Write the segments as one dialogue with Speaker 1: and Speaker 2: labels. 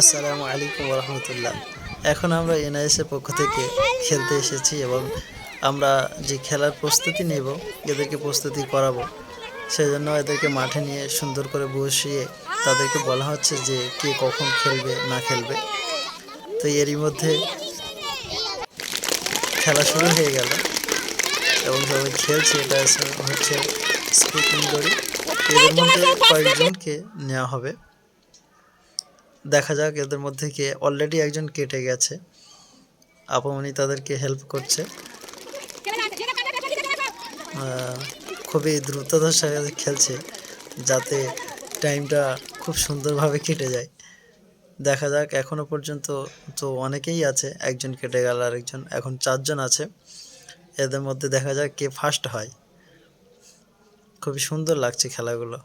Speaker 1: আসসালামু আলাইকুম রহমতুল্লাহ। এখন আমরা এনআইএসের পক্ষ থেকে খেলতে এসেছি এবং আমরা যে খেলার প্রস্তুতি নেব, এদেরকে প্রস্তুতি করাবো, সেজন্য এদেরকে মাঠে নিয়ে সুন্দর করে বসিয়ে তাদেরকে বলা হচ্ছে যে কে কখন খেলবে না খেলবে। তো এরই মধ্যে খেলা শুরু হয়ে গেল এবং সবাই খেলছে। এটা হচ্ছে স্পিকিং দড়ি। এদের মধ্যে কয়েকজনকে নেওয়া হবে। দেখা যাক এদের মধ্যে কে। অলরেডি একজন কেটে গেছে, আপামনি তাদেরকে হেল্প করছে। খুবই দ্রুততার সাথে খেলছে যাতে টাইমটা খুব সুন্দরভাবে কেটে যায়। দেখা যাক, এখনও পর্যন্ত তো অনেকেই আছে, একজন কেটে গেল, আরেকজন, এখন 4 জন আছে। এদের মধ্যে দেখা যাক কে ফার্স্ট হয়। খুবই সুন্দর লাগছে খেলাগুলো,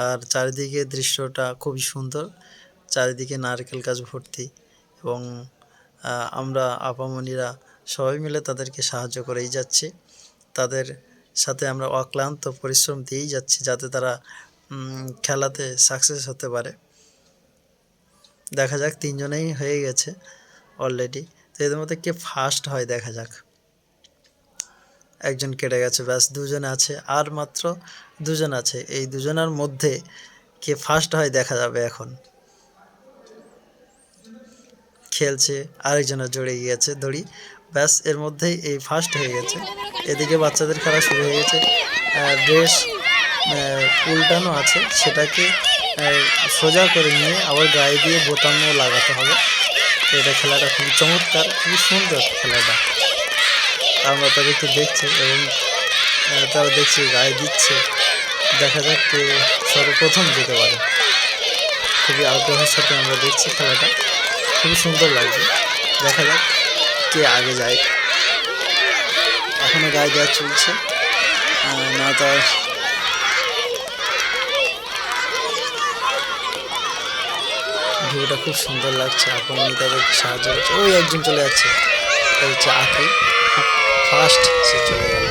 Speaker 1: আর চারিদিকে দৃশ্যটা খুবই সুন্দর। চারিদিকে নারকেল গাছ ভর্তি এবং আমরা আপামনিরা সবাই মিলে তাদেরকে সাহায্য করেই যাচ্ছি। তাদের সাথে আমরা অক্লান্ত পরিশ্রম দিয়েই যাচ্ছি যাতে তারা খেলাতে সাকসেস হতে পারে। দেখা যাক, 3 জনেই হয়ে গেছে অলরেডি। তো এদের মধ্যে কে ফার্স্ট হয় দেখা যাক। একজন কেটে গেছে, ব্যাস 2 জন আছে, আর মাত্র 2 জন আছে। এই 2 জনের মধ্যে কে ফার্স্ট হয় দেখা যাবে। এখন খেলছে, আরেকজনের জড়ে গিয়েছে দড়ি, ব্যাস এর মধ্যেই এই ফার্স্ট হয়ে গেছে। এদিকে বাচ্চাদের খেলা শুরু হয়ে গেছে। ড্রেস উল্টানো আছে, সেটাকে সোজা করে নিয়ে আবার গায়ে দিয়ে বোতামও লাগাতে হবে। এটা খেলাটা খুবই চমৎকার, খুবই সুন্দর খেলাটা। আমরা তাদেরকে দেখছি এবং তারা দেখছি গায়ে দিচ্ছে। দেখা যাক কে সর্বপ্রথম যেতে পারে। খুবই আগ্রহের সাথে আমরা দেখছি খেলাটা, খুবই সুন্দর লাগছে। দেখা যাক কে আগে যায়। এখনও গায়ে দেওয়া চলছে, না তার ভিউটা খুব সুন্দর লাগছে। আপনি তাদেরকে সাহায্য করছে। ওই একজন চলে যাচ্ছে, এটা হচ্ছে আঁকি, ফার্স্ট সে চলে গেল।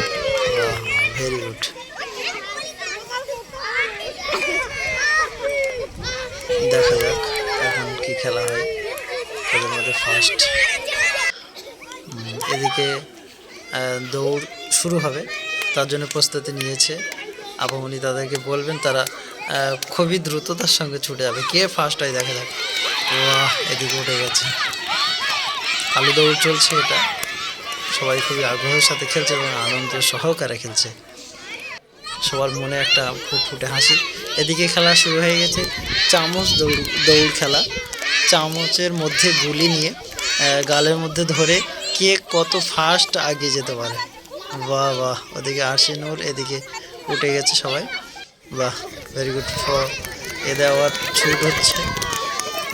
Speaker 1: Very good. দেখা যাক এখন কি খেলা হয়। তাদের মধ্যে ফার্স্ট। এদিকে দৌড় শুরু হবে, তার জন্য প্রস্তুতি নিয়েছে। আপামনি তাদেরকে বলবেন, তারা খুবই দ্রুততার সঙ্গে ছুটে যাবে। কে ফার্স্ট হয় দেখা যাক। এদিকে উঠে গেছে। আলু দৌড় চলছে এটা। সবাই খুবই আগ্রহের সাথে খেলছে এবং আনন্দ সহকারে খেলছে। সবার মনে একটা ফুটফুটে হাসি। এদিকে খেলা শুরু হয়ে গেছে চামচ দৌড় খেলা। চামচের মধ্যে গুলি নিয়ে গালের মধ্যে ধরে কে কত ফাস্ট আগে যেতে পারে। বাহ বাহ, ওদিকে আরশিনুর, এদিকে উঠে গেছে সবাই। বাহ, ভেরি গুড। এদের আবার ছুট হচ্ছে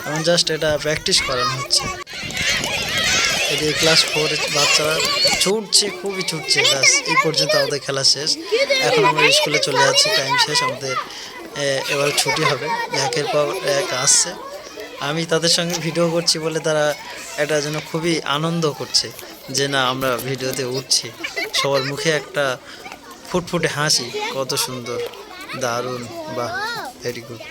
Speaker 1: এবং জাস্ট এটা প্র্যাকটিস করানো হচ্ছে। এদিকে ক্লাস 4 বাচ্চারা ছুটছে, খুবই ছুটছে। ব্যাস এই পর্যন্ত আমাদের খেলা শেষ। এখন আমরা স্কুলে চলে যাচ্ছি, টাইম শেষ আমাদের। এবার ছুটি হবে, একের পর এক আসছে। আমি তাদের সঙ্গে ভিডিও করছি বলে তারা এটা যেন খুবই আনন্দ করছে যে না, আমরা ভিডিওতে উঠছি। সবার মুখে একটা ফুটফুটে হাসি, কত সুন্দর, দারুণ, বাহ, ভেরি গুড।